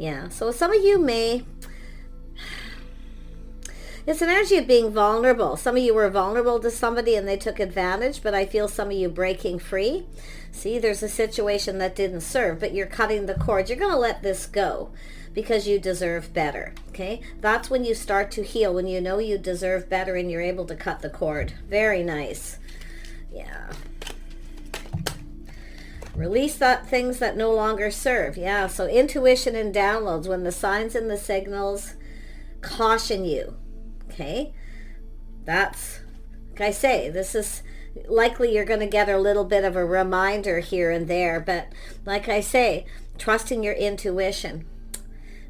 Yeah, so some of you may, it's an energy of being vulnerable. Some of you were vulnerable to somebody and they took advantage, but I feel some of you breaking free. See, there's a situation that didn't serve, but you're cutting the cord. You're going to let this go because you deserve better, okay? That's when you start to heal, when you know you deserve better and you're able to cut the cord. Very nice. Yeah. Release that things that no longer serve. Yeah, so intuition and downloads, when the signs and the signals caution you, okay? That's, like I say, this is likely you're going to get a little bit of a reminder here and there, but like I say, trusting your intuition.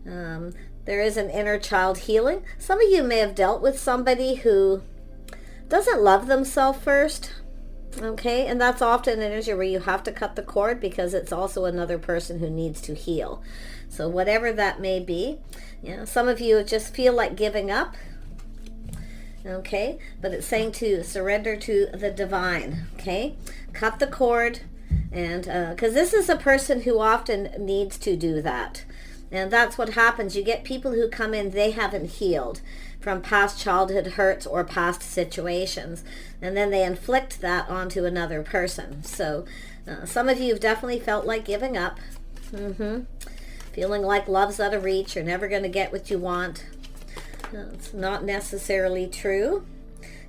There is an inner child healing. Some of you may have dealt with somebody who doesn't love themselves first, okay? And that's often an energy where you have to cut the cord because it's also another person who needs to heal. So whatever that may be, some of you just feel like giving up, okay? But it's saying to surrender to the divine, okay? Cut the cord, and because this is a person who often needs to do that. And that's what happens. You get people who come in, they haven't healed from past childhood hurts or past situations. And then they inflict that onto another person. So some of you have definitely felt like giving up. Feeling like love's out of reach. You're never going to get what you want. It's not necessarily true.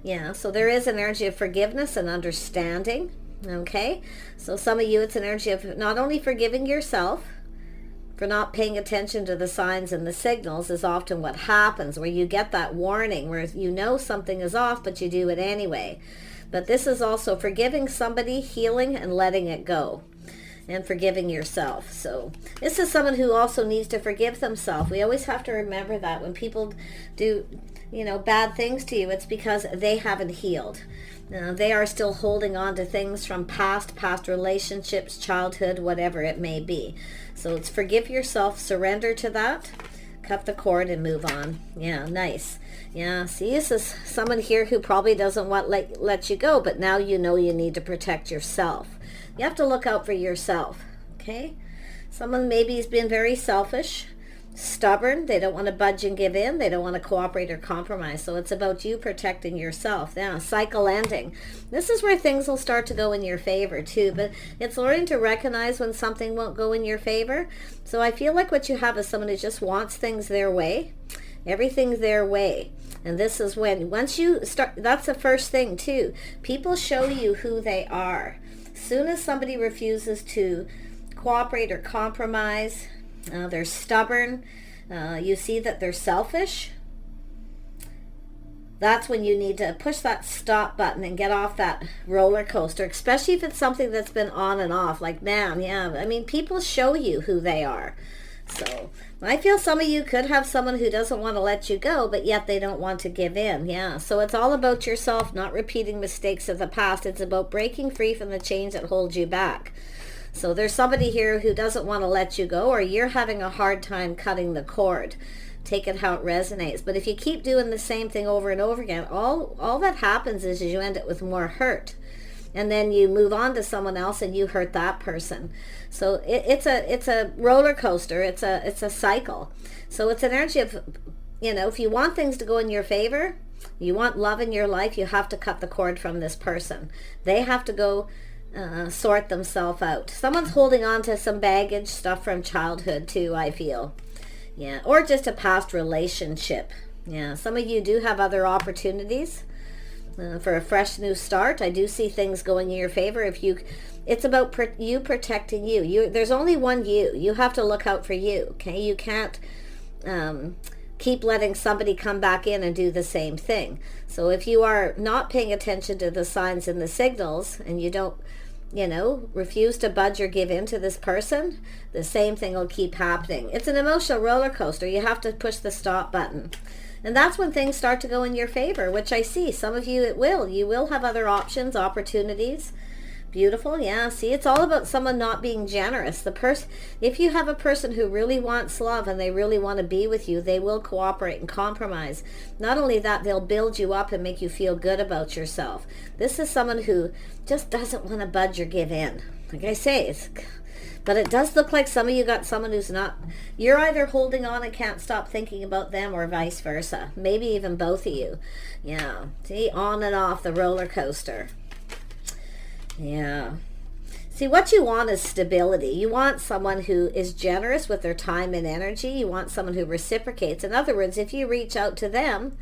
Yeah, so there is an energy of forgiveness and understanding. Okay, so some of you, it's an energy of not only forgiving yourself for not paying attention to the signs and the signals is often what happens, where you get that warning where you know something is off, but you do it anyway. But this is also forgiving somebody, healing, and letting it go, and forgiving yourself. So this is someone who also needs to forgive themselves. We always have to remember that when people do, bad things to you, it's because they haven't healed. They are still holding on to things from past relationships, childhood, whatever it may be. So it's forgive yourself, surrender to that, cut the cord, and move on. Yeah, nice. Yeah, see, this is someone here who probably doesn't want let you go, but now you know you need to protect yourself. You have to look out for yourself, okay? Someone maybe has been very selfish, stubborn. They don't want to budge and give in. They don't want to cooperate or compromise. So it's about you protecting yourself. Yeah, cycle ending. This is where things will start to go in your favor too, but it's learning to recognize when something won't go in your favor. So I feel like what you have is someone who just wants things their way. Everything's their way. And this is when, once you start, that's the first thing too. People show you who they are. As soon as somebody refuses to cooperate or compromise, they're stubborn, you see that they're selfish, that's when you need to push that stop button and get off that roller coaster, especially if it's something that's been on and off. Like, man, yeah, I mean, people show you who they are. So I feel some of you could have someone who doesn't want to let you go, but yet they don't want to give in. Yeah, so it's all about yourself, not repeating mistakes of the past. It's about breaking free from the chains that hold you back. So there's somebody here who doesn't want to let you go, or you're having a hard time cutting the cord. Take it how it resonates. But if you keep doing the same thing over and over again, all that happens is you end up with more hurt. And then you move on to someone else and you hurt that person. So it's a roller coaster. It's a cycle. So it's an energy of, if you want things to go in your favor, you want love in your life, you have to cut the cord from this person. They have to go sort themselves out. Someone's holding on to some baggage, stuff from childhood too, I feel. Yeah, or just a past relationship. Yeah, some of you do have other opportunities for a fresh new start. I do see things going in your favor. It's about you protecting you. There's only one you. You have to look out for you, okay? You can't keep letting somebody come back in and do the same thing. So if you are not paying attention to the signs and the signals, and you don't, refuse to budge or give in to this person, the same thing will keep happening. It's an emotional roller coaster. You have to push the stop button. And that's when things start to go in your favor, which I see. Some of you, it will. You will have other options, opportunities. Beautiful. Yeah, see, it's all about someone not being generous. If you have a person who really wants love and they really want to be with you, they will cooperate and compromise. Not only that, they'll build you up and make you feel good about yourself. This is someone who just doesn't want to budge or give in. Like I say, But it does look like some of you got someone who's not, you're either holding on and can't stop thinking about them, or vice versa. Maybe even both of you. Yeah. See, on and off the roller coaster. Yeah. See, what you want is stability. You want someone who is generous with their time and energy. You want someone who reciprocates. In other words, if you reach out to them,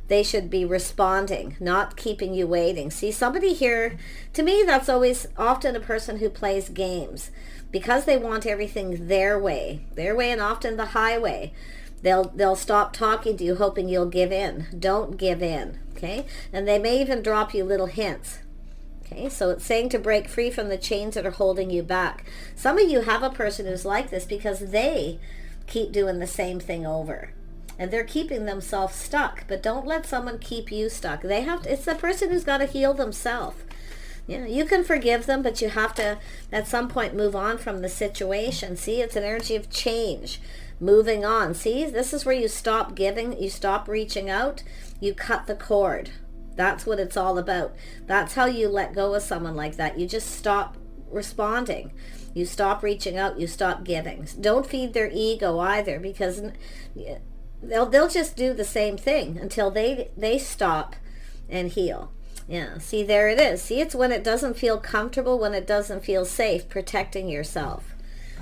they should be responding, not keeping you waiting. See, somebody here, to me, that's always often a person who plays games because they want everything their way and often the highway. They'll stop talking to you hoping you'll give in. Don't give in, okay? And they may even drop you little hints. Okay, so it's saying to break free from the chains that are holding you back. Some of you have a person who's like this because they keep doing the same thing over. And they're keeping themselves stuck. But don't let someone keep you stuck. It's the person who's got to heal themselves. Yeah, you can forgive them, but you have to, at some point, move on from the situation. See, it's an energy of change. Moving on. See, this is where you stop giving, you stop reaching out, you cut the cord. That's what it's all about. That's how you let go of someone like that. You just stop responding. You stop reaching out. You stop giving. Don't feed their ego either, because they'll just do the same thing until they stop and heal. Yeah, see, there it is. See, it's when it doesn't feel comfortable, when it doesn't feel safe, protecting yourself.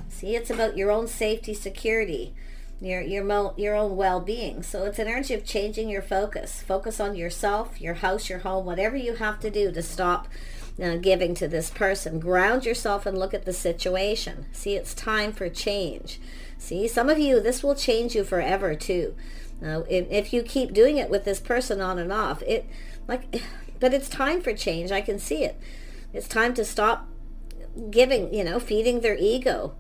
See, it's about your own safety, security, your own well-being. So it's an energy of changing your focus. Focus on yourself, your house, your home, whatever you have to do to stop giving to this person. Ground yourself and look at the situation. See, it's time for change. See, some of you, this will change you forever too. If you keep doing it with this person on and off, but it's time for change. I can see it. It's time to stop giving, feeding their ego.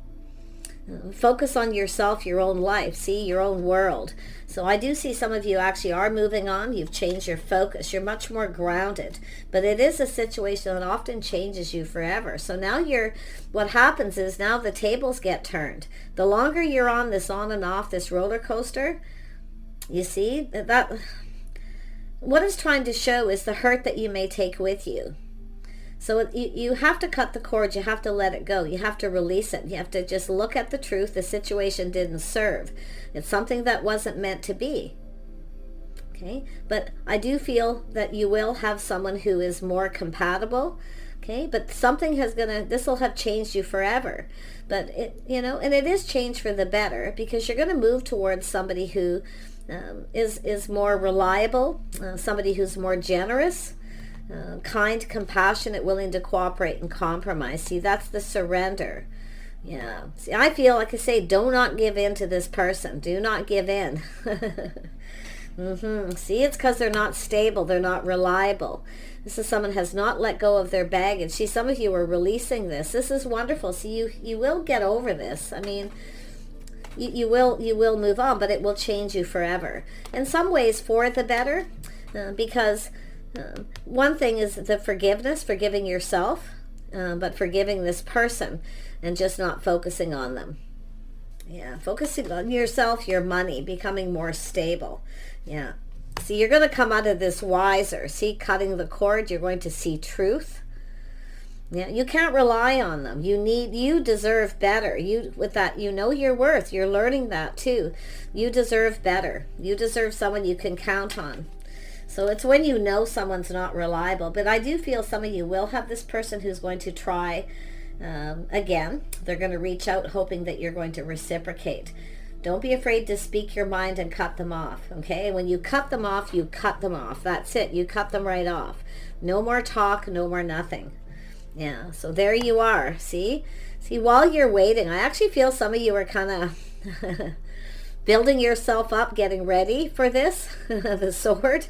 Focus on yourself, your own life, see, your own world. So I do see some of you actually are moving on. You've changed your focus. You're much more grounded. But it is a situation that often changes you forever. So now what happens is now the tables get turned. The longer you're on this on and off, this roller coaster, you see, that what it's trying to show is the hurt that you may take with you. So you have to cut the cord. You have to let it go. You have to release it. You have to just look at the truth. The situation didn't serve. It's something that wasn't meant to be. Okay? But I do feel that you will have someone who is more compatible. Okay? But something this will have changed you forever. But and it is changed for the better, because you're going to move towards somebody who is more reliable, somebody who's more generous, kind, compassionate, willing to cooperate and compromise. See, that's the surrender. Yeah. See, I feel, like I say, do not give in to this person. Do not give in. See, it's because they're not stable. They're not reliable. This is someone has not let go of their baggage. See, some of you are releasing this. This is wonderful. See, you will get over this. I mean, you will move on, but it will change you forever. In some ways for the better, because one thing is the forgiveness, forgiving yourself, but forgiving this person and just not focusing on them. Yeah, focusing on yourself, your money, becoming more stable. Yeah. See, you're going to come out of this wiser. See, cutting the cord, you're going to see truth. Yeah, you can't rely on them. You deserve better. With that, you know your worth. You're learning that too. You deserve better. You deserve someone you can count on. So it's when you know someone's not reliable. But I do feel some of you will have this person who's going to try again. They're going to reach out hoping that you're going to reciprocate. Don't be afraid to speak your mind and cut them off, okay? When you cut them off, you cut them off. That's it. You cut them right off. No more talk, no more nothing. Yeah, so there you are. See, while you're waiting, I actually feel some of you are kind of building yourself up, getting ready for this, the sword.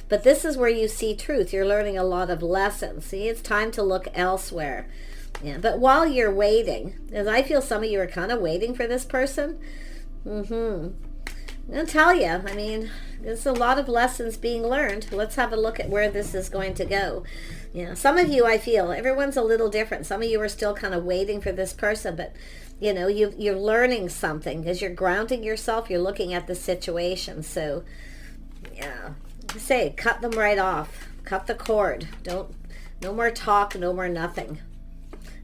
But this is where you see truth. You're learning a lot of lessons. See, it's time to look elsewhere. Yeah, but while you're waiting, as I feel some of you are kind of waiting for this person, I'm going to tell you, I mean, there's a lot of lessons being learned. Let's have a look at where this is going to go. Yeah, some of you, I feel, everyone's a little different. Some of you are still kind of waiting for this person, but you're learning something because you're grounding yourself. You're looking at the situation. So, yeah, say, cut them right off. Cut the cord. No more talk, no more nothing.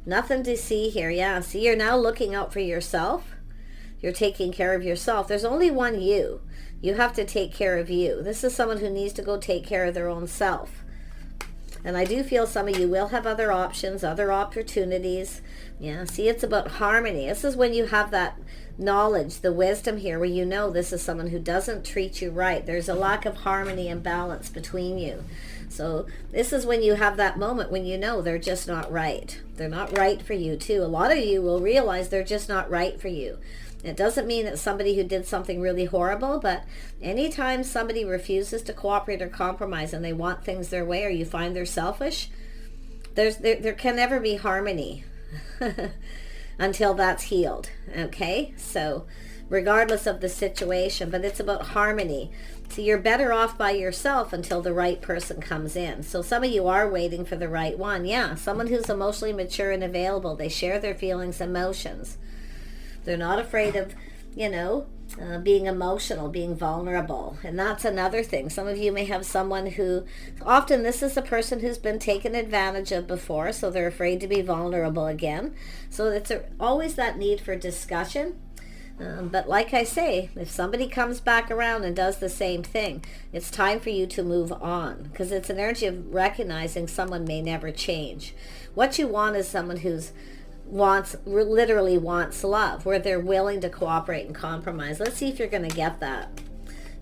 Nothing to see here. Yeah, see, you're now looking out for yourself. You're taking care of yourself. There's only one you. You have to take care of you. This is someone who needs to go take care of their own self. And I do feel some of you will have other options, other opportunities. Yeah, see, it's about harmony. This is when you have that knowledge, the wisdom here, where you know this is someone who doesn't treat you right. There's a lack of harmony and balance between you. So this is when you have that moment when you know they're just not right. They're not right for you too. A lot of you will realize they're just not right for you. It doesn't mean it's somebody who did something really horrible, but anytime somebody refuses to cooperate or compromise and they want things their way, or you find they're selfish, there can never be harmony until that's healed. Okay, so regardless of the situation, but it's about harmony. So you're better off by yourself until the right person comes in. So some of you are waiting for the right one. Yeah, someone who's emotionally mature and available. They share their feelings, emotions. They're not afraid of, being emotional, being vulnerable. And that's another thing. Some of you may have someone who, often this is a person who's been taken advantage of before, so they're afraid to be vulnerable again. So it's always that need for discussion. But like I say, if somebody comes back around and does the same thing, it's time for you to move on, because it's an energy of recognizing someone may never change. What you want is someone who's literally wants love, where they're willing to cooperate and compromise. Let's see if you're going to get that.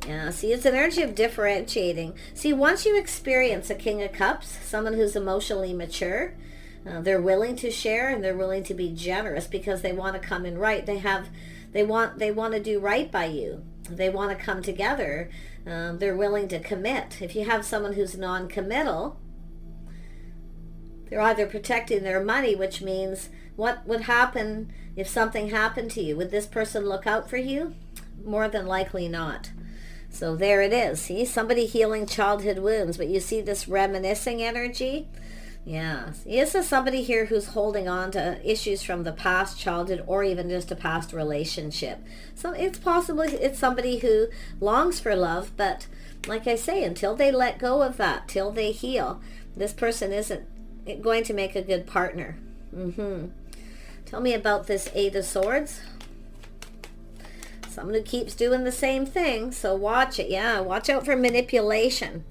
Yeah, see, it's an energy of differentiating. See, once you experience a King of Cups, someone who's emotionally mature, they're willing to share and they're willing to be generous because they want to come in right. They want to do right by you. They want to come together. They're willing to commit. If you have someone who's non-committal, they're either protecting their money, which means what would happen if something happened to you? Would this person look out for you? More than likely not. So there it is. See, somebody healing childhood wounds, but you see this reminiscing energy? Yeah. This is somebody here who's holding on to issues from the past childhood or even just a past relationship. So it's possible it's somebody who longs for love, but like I say, until they let go of that, till they heal, this person isn't going to make a good partner. Tell me about this Eight of Swords. Someone who keeps doing the same thing, so watch it. Yeah, watch out for manipulation.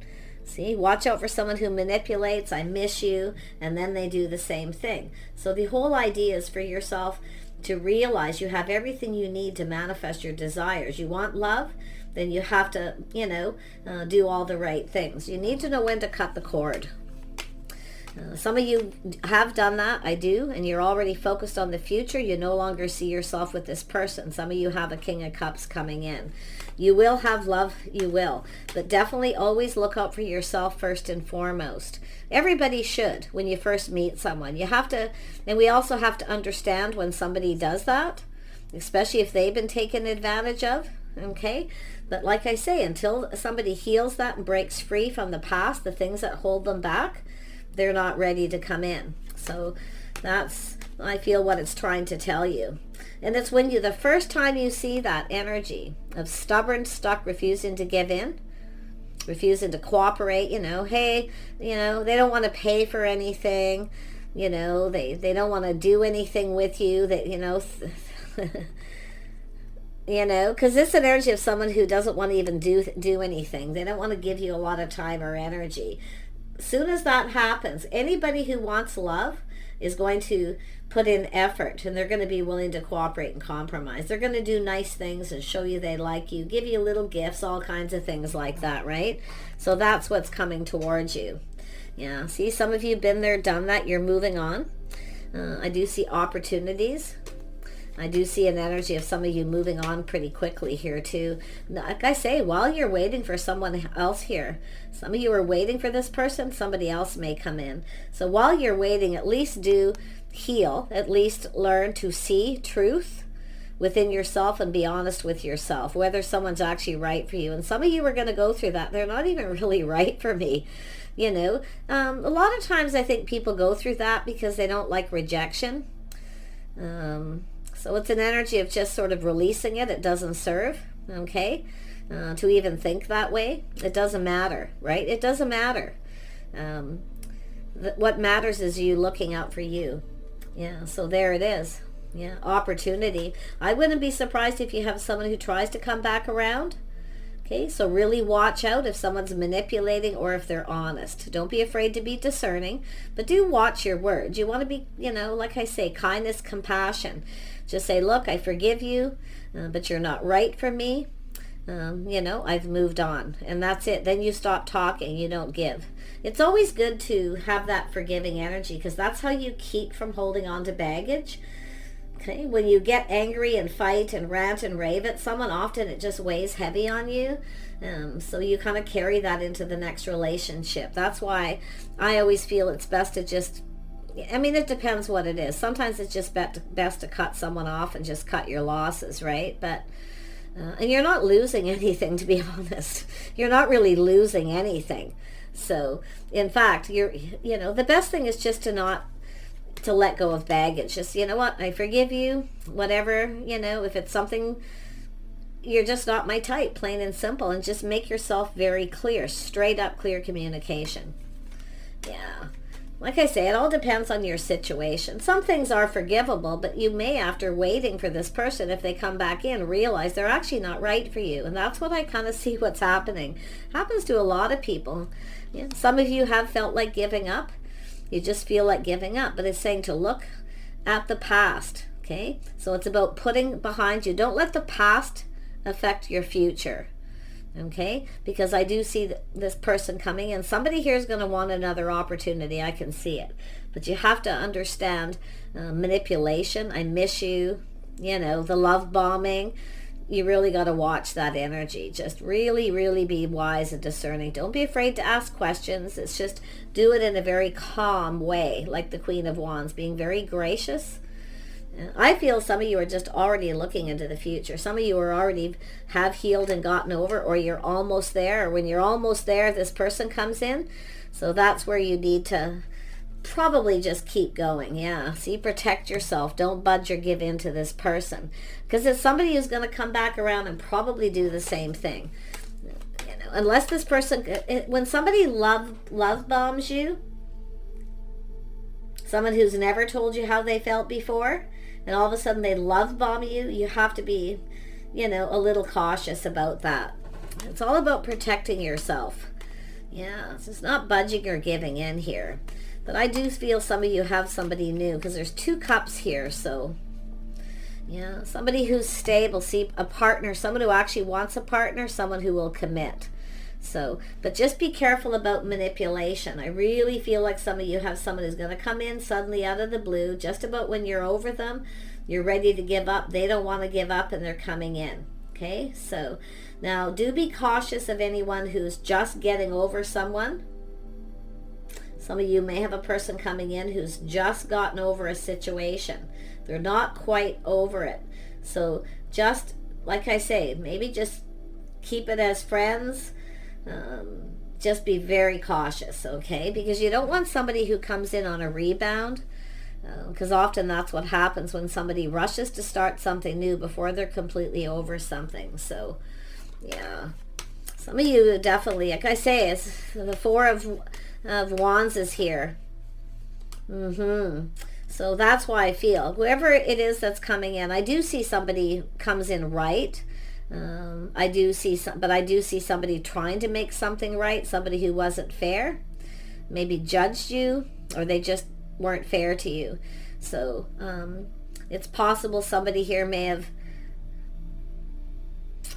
See, watch out for someone who manipulates, I miss you, and then they do the same thing. So the whole idea is for yourself to realize you have everything you need to manifest your desires. You want love, then you have to, do all the right things. You need to know when to cut the cord. Some of you have done that, I do, and you're already focused on the future. You no longer see yourself with this person. Some of you have a King of Cups coming in. You will have love, you will, but definitely always look out for yourself first and foremost. Everybody should when you first meet someone. You have to, and we also have to understand when somebody does that, especially if they've been taken advantage of, okay? But like I say, until somebody heals that and breaks free from the past, the things that hold them back, they're not ready to come in. So that's, I feel, what it's trying to tell you. And it's when the first time you see that energy of stubborn, stuck, refusing to give in, refusing to cooperate, hey, they don't want to pay for anything, they don't want to do anything with you, that, because it's an energy of someone who doesn't want to even do anything. They don't want to give you a lot of time or energy. Soon as that happens, anybody who wants love is going to put in effort, and they're going to be willing to cooperate and compromise. They're going to do nice things and show you they like you, give you little gifts, all kinds of things like that, right? So that's what's coming towards you. Yeah, see, some of you have been there, done that. You're moving on. I do see opportunities. I do see an energy of some of you moving on pretty quickly here too. Like I say, while you're waiting for someone else here, some of you are waiting for this person, somebody else may come in. So while you're waiting, at least do heal, at least learn to see truth within yourself and be honest with yourself, whether someone's actually right for you. And some of you are going to go through that. They're not even really right for me. A lot of times I think people go through that because they don't like rejection. So it's an energy of just sort of releasing it. It doesn't serve, okay, to even think that way. It doesn't matter, right? It doesn't matter. What matters is you looking out for you. Yeah, so there it is. Yeah, opportunity. I wouldn't be surprised if you have someone who tries to come back around. Okay, so really watch out if someone's manipulating or if they're honest. Don't be afraid to be discerning, but do watch your words. You want to be, like I say, kindness, compassion. Just say, look, I forgive you, but you're not right for me. I've moved on, and that's it. Then you stop talking, you don't give. It's always good to have that forgiving energy, because that's how you keep from holding on to baggage. Okay, when you get angry and fight and rant and rave at someone, often it just weighs heavy on you. So you kind of carry that into the next relationship. That's why I always feel it's best to just, it depends what it is. Sometimes it's just best to cut someone off and just cut your losses, right? But and you're not losing anything, to be honest. You're not really losing anything. So in fact, the best thing is just to let go of baggage. Just, what, I forgive you, whatever, if it's something, you're just not my type, plain and simple, and just make yourself very clear, straight up clear communication. Yeah. Like I say, it all depends on your situation. Some things are forgivable, but you may, after waiting for this person, if they come back in, realize they're actually not right for you. And that's what I kind of see what's happening. Happens to a lot of people. Yeah. Some of you have felt like giving up. You just feel like giving up, but it's saying to look at the past, okay? So it's about putting behind you. Don't let the past affect your future, okay? Because I do see this person coming in. Somebody here is going to want another opportunity. I can see it. But you have to understand manipulation. I miss you, the love bombing. You really got to watch that energy. Just really, really be wise and discerning. Don't be afraid to ask questions. It's just do it in a very calm way, like the Queen of Wands, being very gracious. I feel some of you are just already looking into the future. Some of you are already have healed and gotten over, or you're almost there. Or when you're almost there, this person comes in. So that's where you need to probably just keep going. Yeah, see, protect yourself. Don't budge or give in to this person, because it's somebody who's going to come back around and probably do the same thing. Unless this person, when somebody love bombs you, someone who's never told you how they felt before, and all of a sudden they love bomb you, you have to be, a little cautious about that. It's all about protecting yourself. Yeah, it's not budging or giving in here. But I do feel some of you have somebody new, because there's 2 cups here. So, yeah, somebody who's stable. See, a partner, someone who actually wants a partner, someone who will commit. So, but just be careful about manipulation. I really feel like some of you have someone who's going to come in suddenly out of the blue, just about when you're over them, you're ready to give up. They don't want to give up, and they're coming in. Okay, so now do be cautious of anyone who's just getting over someone. Some of you may have a person coming in who's just gotten over a situation. They're not quite over it. So just, like I say, maybe just keep it as friends. Just be very cautious, okay? Because you don't want somebody who comes in on a rebound, because often that's what happens when somebody rushes to start something new before they're completely over something. So, yeah. Some of you definitely, like I say, it's the 4 of Wands is here. So that's why I feel whoever it is that's coming in, I do see somebody comes in right. I do see somebody trying to make something right. Somebody who wasn't fair, maybe judged you, or they just weren't fair to you. So it's possible somebody here may have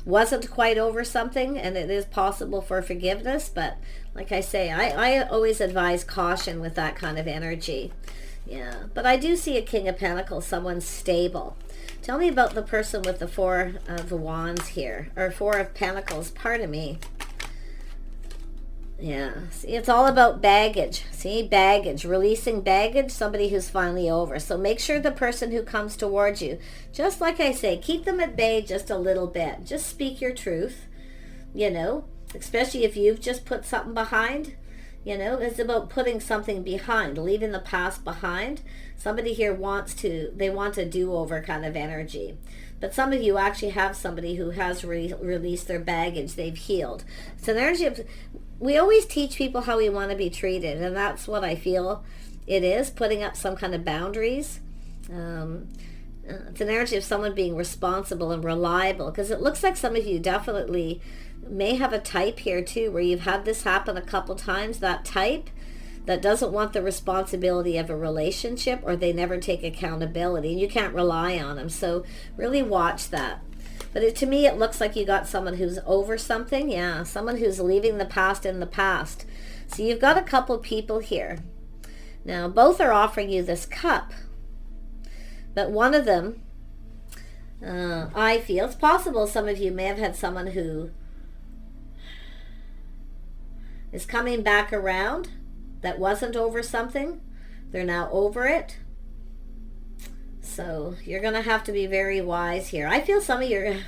wasn't quite over something, and it is possible for forgiveness. But like I say, I always advise caution with that kind of energy. Yeah, but I do see a King of Pentacles, someone stable. Tell me about the person with the 4 of Wands here, or 4 of Pentacles, pardon me. Yeah, see, it's all about baggage. See, baggage, releasing baggage, somebody who's finally over. So make sure the person who comes towards you, just like I say, keep them at bay just a little bit. Just speak your truth, especially if you've just put something behind. It's about putting something behind, leaving the past behind. Somebody here wants a do-over kind of energy. But some of you actually have somebody who has released their baggage. They've healed. So the energy of, we always teach people how we want to be treated, and that's what I feel it is, putting up some kind of boundaries. It's an energy of someone being responsible and reliable, because it looks like some of you definitely may have a type here too, where you've had this happen a couple times. That type that doesn't want the responsibility of a relationship, or they never take accountability, and you can't rely on them. So really watch that. But to me, it looks like you got someone who's over something. Yeah, someone who's leaving the past in the past. So you've got a couple people here. Now, both are offering you this cup. But one of them, I feel, it's possible some of you may have had someone who is coming back around that wasn't over something. They're now over it. So you're going to have to be very wise here. I feel some of you,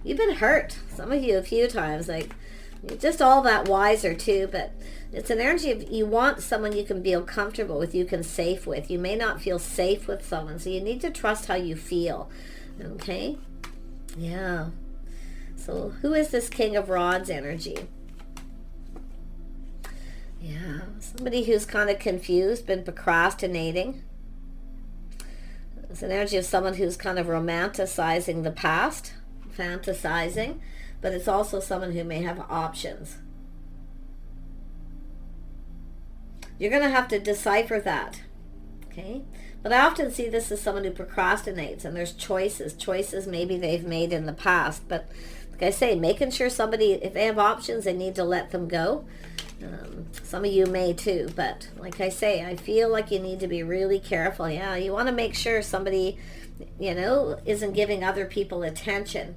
you've been hurt. Some of you a few times. Like, you're just all that wiser too. But it's an energy of you want someone you can feel comfortable with, you can safe with. You may not feel safe with someone. So you need to trust how you feel. Okay? Yeah. So who is this King of Rods energy? Yeah. Somebody who's kind of confused, been procrastinating. It's an energy of someone who's kind of romanticizing the past, fantasizing, but it's also someone who may have options. You're going to have to decipher that, okay? But I often see this as someone who procrastinates, and there's choices maybe they've made in the past, but like I say, making sure somebody, if they have options, they need to let them go. Some of you may too, but like I say, I feel like you need to be really careful. Yeah, you want to make sure somebody, you know, isn't giving other people attention.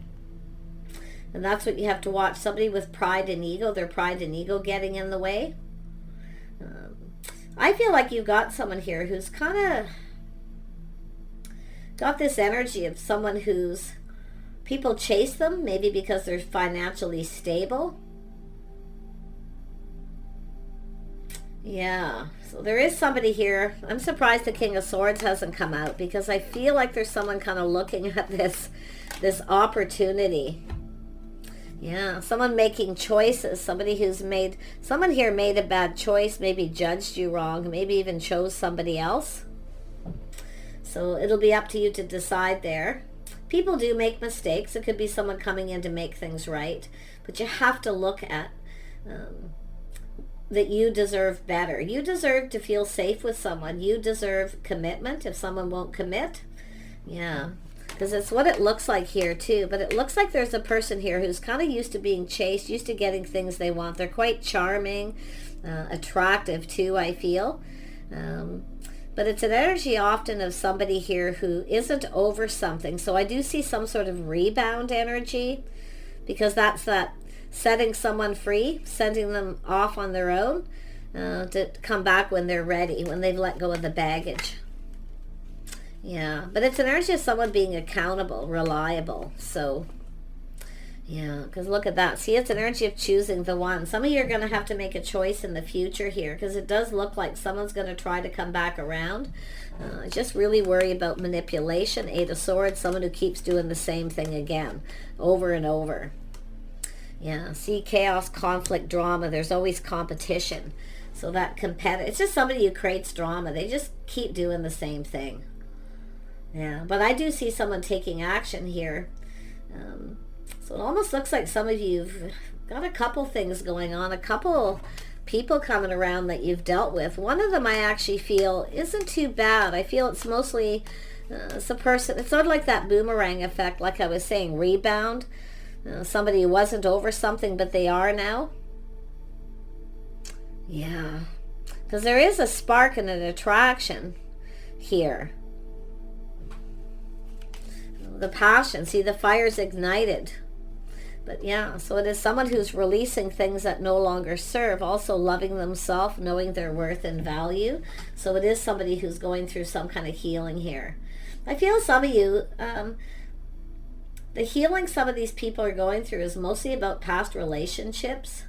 And that's what you have to watch. Somebody with pride and ego, their pride and ego getting in the way. I feel like you've got someone here who's kind of got this energy of someone who's, people chase them, maybe because they're financially stable. Yeah, so there is somebody here. I'm surprised the King of Swords hasn't come out, because I feel like there's someone kind of looking at this opportunity. Yeah, someone making choices. Somebody who's made, someone here made a bad choice, maybe judged you wrong, maybe even chose somebody else. So it'll be up to you to decide there. People do make mistakes. It could be someone coming in to make things right, but you have to look at that you deserve better. You deserve to feel safe with someone. You deserve commitment if someone won't commit. Yeah, because it's what it looks like here too. But it looks like there's a person here who's kind of used to being chased, used to getting things they want. They're quite charming, attractive too, I feel. But it's an energy often of somebody here who isn't over something. So I do see some sort of rebound energy, because that's that setting someone free, sending them off on their own to come back when they're ready, when they've let go of the baggage. Yeah, but it's an energy of someone being accountable, reliable. So, yeah, because look at that. See, it's an energy of choosing the one. Some of you are going to have to make a choice in the future here, because it does look like someone's going to try to come back around. I just really worry about manipulation. Eight of Swords, someone who keeps doing the same thing again, over and over. Yeah, see, chaos, conflict, drama. There's always competition. So that competitive, it's just somebody who creates drama. They just keep doing the same thing. Yeah, but I do see someone taking action here. So it almost looks like some of you've got a couple things going on, a couple people coming around that you've dealt with. One of them I actually feel isn't too bad. I feel it's mostly it's a person. It's sort of like that boomerang effect, like I was saying, rebound. Somebody who wasn't over something, but they are now. Yeah, because there is a spark and an attraction here. The passion, see, the fire's ignited. But yeah, so it is someone who's releasing things that no longer serve, also loving themselves, knowing their worth and value. So it is somebody who's going through some kind of healing here. I feel some of you, the healing some of these people are going through is mostly about past relationships,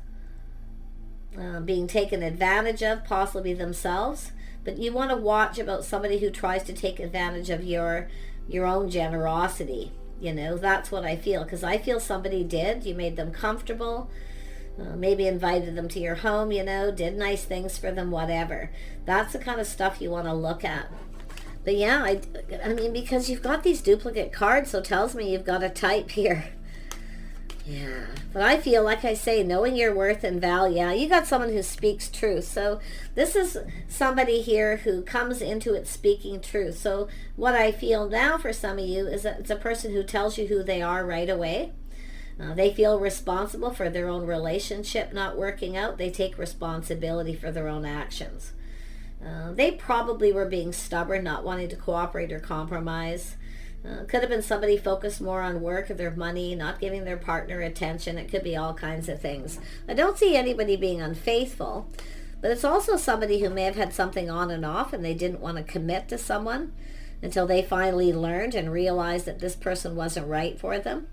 being taken advantage of, possibly themselves. But you want to watch about somebody who tries to take advantage of your own generosity. You know, that's what I feel, because I feel somebody did. You made them comfortable, maybe invited them to your home, you know, did nice things for them, whatever. That's the kind of stuff you want to look at. But yeah, I mean, because you've got these duplicate cards, so it tells me you've got a type here. Yeah, but I feel, like I say, knowing your worth and value. Yeah, you got someone who speaks truth. So this is somebody here who comes into it speaking truth. So what I feel now for some of you is that it's a person who tells you who they are right away. They feel responsible for their own relationship not working out. They take responsibility for their own actions. They probably were being stubborn, not wanting to cooperate or compromise. Could have been somebody focused more on work or their money, not giving their partner attention. It could be all kinds of things. I don't see anybody being unfaithful, but it's also somebody who may have had something on and off and they didn't want to commit to someone until they finally learned and realized that this person wasn't right for them.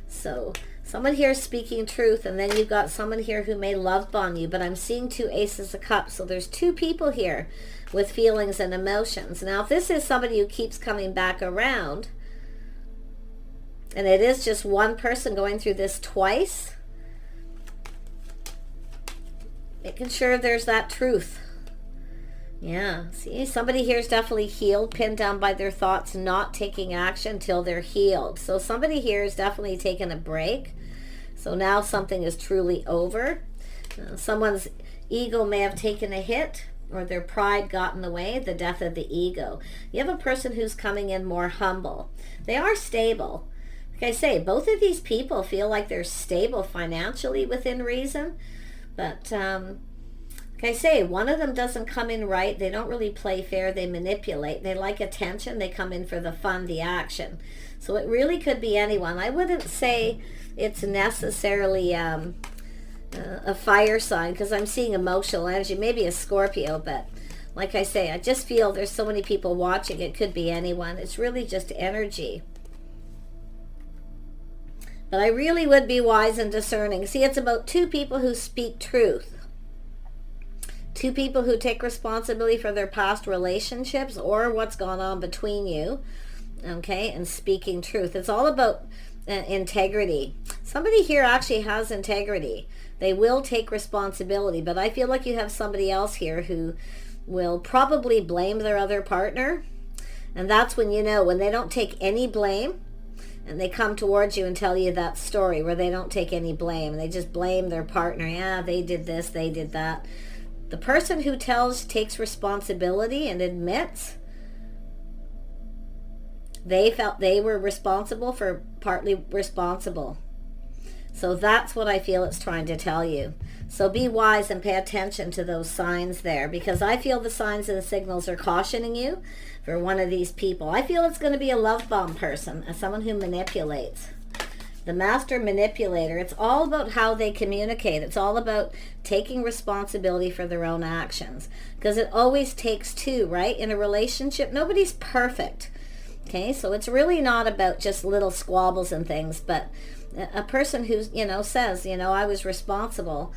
So someone here is speaking truth, and then you've got someone here who may love bomb you, but I'm seeing 2 aces of cups. So there's 2 people here with feelings and emotions. Now, if this is somebody who keeps coming back around, and it is just one person going through this twice, making sure there's that truth. Yeah, see, somebody here is definitely healed, pinned down by their thoughts, not taking action until they're healed. So somebody here is definitely taking a break. So now something is truly over. Someone's ego may have taken a hit, or their pride got in the way, the death of the ego. You have a person who's coming in more humble. They are stable. Like I say, both of these people feel like they're stable financially within reason, but like I say, one of them doesn't come in right. They don't really play fair. They manipulate. They like attention. They come in for the fun, the action. So it really could be anyone. I wouldn't say it's necessarily a fire sign, because I'm seeing emotional energy. Maybe a Scorpio, but like I say, I just feel there's so many people watching. It could be anyone. It's really just energy. But I really would be wise and discerning. See, it's about 2 people who speak truth. 2 people who take responsibility for their past relationships or what's gone on between you, okay, and speaking truth. It's all about integrity. Somebody here actually has integrity. They will take responsibility, but I feel like you have somebody else here who will probably blame their other partner, and that's when you know, when they don't take any blame, and they come towards you and tell you that story where they don't take any blame, and they just blame their partner. Yeah, they did this, they did that. The person who takes responsibility and admits they felt they were responsible for partly responsible. So that's what I feel it's trying to tell you. So be wise and pay attention to those signs there, because I feel the signs and the signals are cautioning you for one of these people. I feel it's going to be a love bomb person, someone who manipulates. The master manipulator. It's all about how they communicate. It's all about taking responsibility for their own actions, because it always takes 2, right? In a relationship, nobody's perfect. Okay, so it's really not about just little squabbles and things, but a person who, says, I was responsible,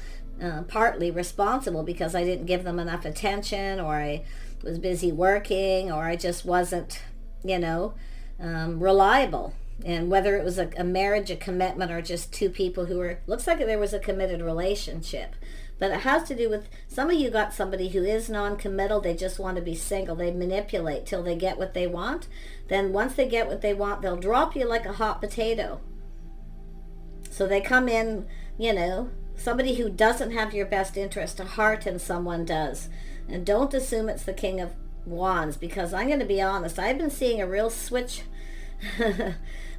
partly responsible because I didn't give them enough attention, or I was busy working, or I just wasn't, reliable. And whether it was a marriage, a commitment, or just 2 people who were, looks like there was a committed relationship. But it has to do with, some of you got somebody who is non-committal. They just want to be single. They manipulate till they get what they want. Then once they get what they want, they'll drop you like a hot potato. So they come in, somebody who doesn't have your best interest at heart, and someone does. And don't assume it's the King of Wands, because I'm going to be honest, I've been seeing a real switch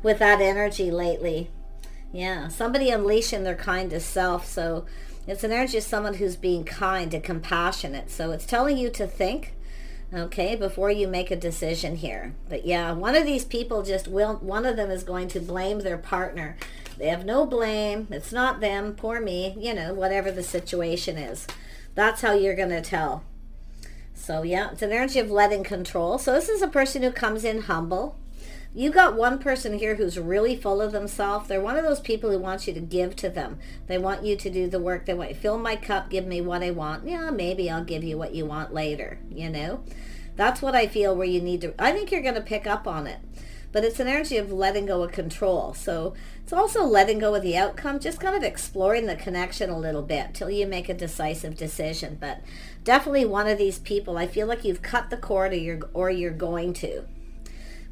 with that energy lately. Yeah, somebody unleashing their kindest self. So it's an energy of someone who's being kind and compassionate. So it's telling you to think, okay, before you make a decision here. But yeah, one of these people one of them is going to blame their partner. They have no blame. It's not them. Poor me. Whatever the situation is. That's how you're going to tell. So yeah, it's an energy of letting control. So this is a person who comes in humble. You got one person here who's really full of themselves. They're one of those people who wants you to give to them. They want you to do the work. They want you, fill my cup, give me what I want. Yeah, maybe I'll give you what you want later, That's what I feel where you need to, I think you're going to pick up on it. but it's an energy of letting go of control. So it's also letting go of the outcome, just kind of exploring the connection a little bit till you make a decisive decision. But definitely one of these people, I feel like you've cut the cord, or you're going to.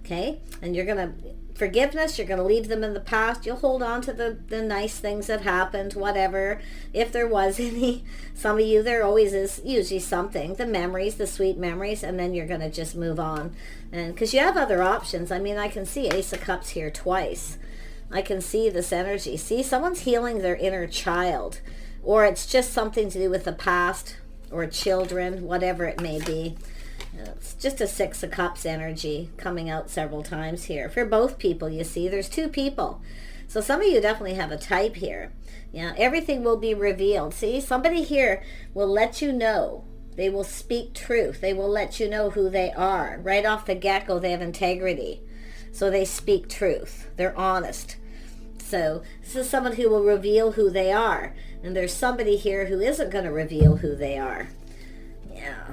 Okay? And you're going to, forgiveness, you're going to leave them in the past. You'll hold on to the nice things that happened, whatever, if there was any. Some of you, there always is usually something, the memories, the sweet memories, and then you're going to just move on. And because you have other options. I mean, I can see Ace of Cups here twice. I can see this energy. See, someone's healing their inner child, or it's just something to do with the past or children, whatever it may be. It's just a Six of Cups energy coming out several times here. For both people, you see, there's two people. So some of you definitely have a type here. Yeah, everything will be revealed. See, somebody here will let you know. They will speak truth. They will let you know who they are. Right off the get-go, they have integrity. So they speak truth. They're honest. So this is someone who will reveal who they are. And there's somebody here who isn't going to reveal who they are. Yeah.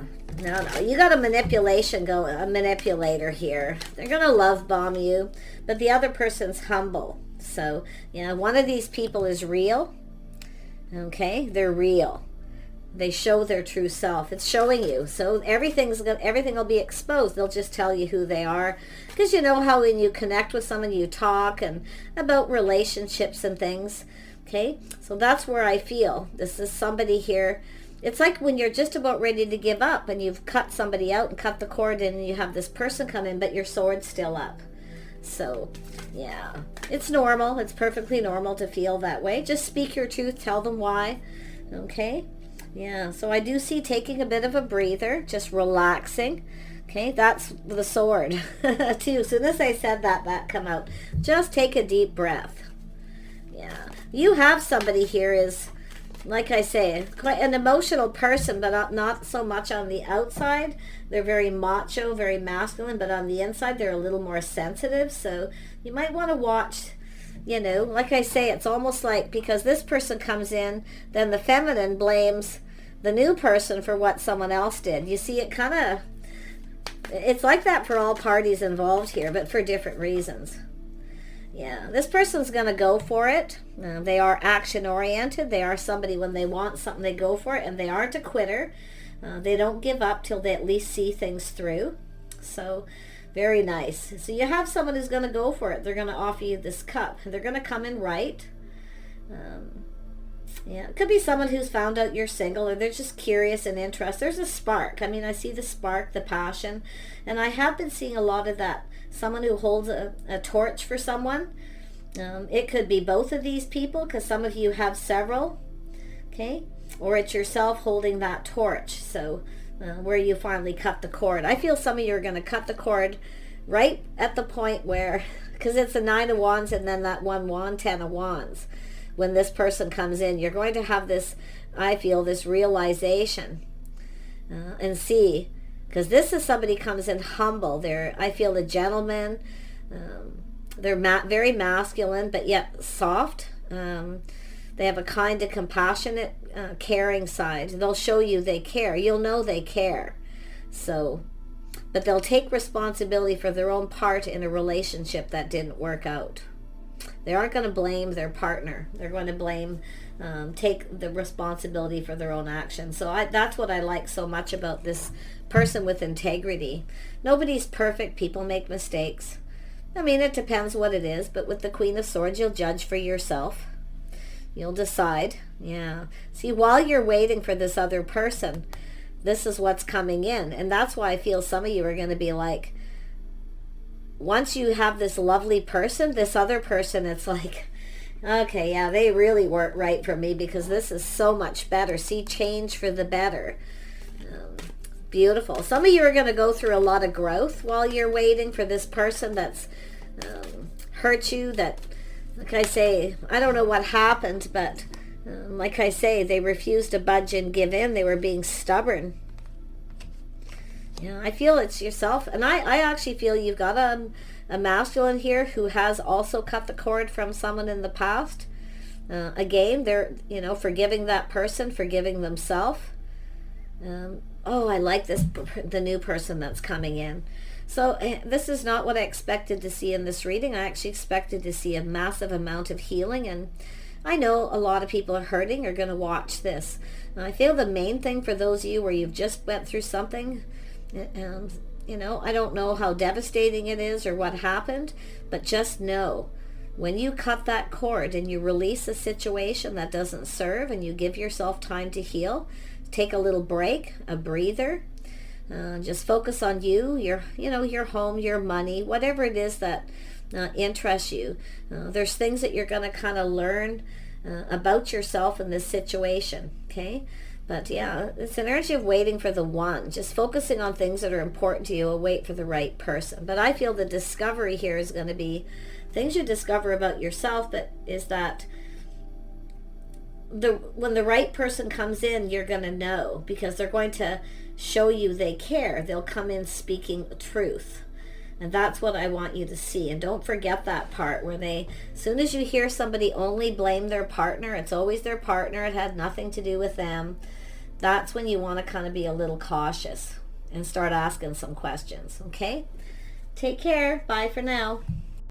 No, you got a manipulator here. They're going to love bomb you, but the other person's humble. So, yeah, one of these people is real. Okay, they're real. They show their true self. It's showing you. So everything will be exposed. They'll just tell you who they are, because you know how when you connect with someone, you talk and about relationships and things. Okay, so that's where I feel this is somebody here. It's like when you're just about ready to give up and you've cut somebody out and cut the cord in, and you have this person come in, but your sword's still up. So, yeah, it's normal. It's perfectly normal to feel that way. Just speak your truth. Tell them why. Okay? Yeah, so I do see taking a bit of a breather, just relaxing. Okay, that's the sword, too. As soon as I said that come out. Just take a deep breath. Yeah. You have somebody here is, like I say, quite an emotional person, but not so much on the outside. They're very macho, very masculine, but on the inside, they're a little more sensitive. So you might want to watch, you know, like I say, it's almost like because this person comes in, then the feminine blames the new person for what someone else did. You see, it's like that for all parties involved here, but for different reasons. Yeah, this person's going to go for it. They are action-oriented. They are somebody, when they want something, they go for it, and they aren't a quitter. They don't give up till they at least see things through. So, very nice. So you have someone who's going to go for it. They're going to offer you this cup. They're going to come in right. Yeah, it could be someone who's found out you're single, or they're just curious and interested. There's a spark. I mean, I see the spark, the passion, and I have been seeing a lot of that. Someone who holds a torch for someone. It could be both of these people, because some of you have several. Okay, or it's yourself holding that torch. So where you finally cut the cord. I feel some of you are going to cut the cord right at the point where, because it's a 9 of Wands and then that one wand, 10 of Wands. When this person comes in, you're going to have this, I feel, this realization and see, because this is somebody comes in humble. I feel a gentleman. They're very masculine, but yet soft. They have a kind and compassionate, caring side. They'll show you they care. You'll know they care. So, but they'll take responsibility for their own part in a relationship that didn't work out. They aren't going to blame their partner. They're going to take the responsibility for their own actions. So that's what I like so much about this person with integrity. Nobody's perfect. People make mistakes. I mean, it depends what it is. But with the Queen of Swords, you'll judge for yourself. You'll decide. Yeah. See, while you're waiting for this other person, this is what's coming in. And that's why I feel some of you are going to be like, once you have this lovely person, this other person, it's like, okay, yeah, they really weren't right for me, because this is so much better. See, change for the better. Beautiful. Some of you are going to go through a lot of growth while you're waiting for this person that's hurt you, that, like I say, I don't know what happened, but like I say, they refused to budge and give in. They were being stubborn. Yeah, I feel it's yourself. And I actually feel you've got a masculine here who has also cut the cord from someone in the past. Again, they're, forgiving that person, forgiving themselves. I like this, the new person that's coming in. So this is not what I expected to see in this reading. I actually expected to see a massive amount of healing, and I know a lot of people are hurting are going to watch this. And I feel the main thing for those of you where you've just went through something, and you know, I don't know how devastating it is or what happened, but just know when you cut that cord and you release a situation that doesn't serve and you give yourself time to heal, take a little break, a breather, just focus on you, your home, your money, whatever it is that interests you. There's things that you're going to kind of learn about yourself in this situation, okay? But yeah, it's an energy of waiting for the one, just focusing on things that are important to you and wait for the right person. But I feel the discovery here is going to be things you discover about yourself, but is that when the right person comes in, you're going to know, because they're going to show you they care. They'll come in speaking truth. And that's what I want you to see. And don't forget that part where as soon as you hear somebody only blame their partner, it's always their partner, it had nothing to do with them. That's when you want to kind of be a little cautious and start asking some questions, okay? Take care. Bye for now.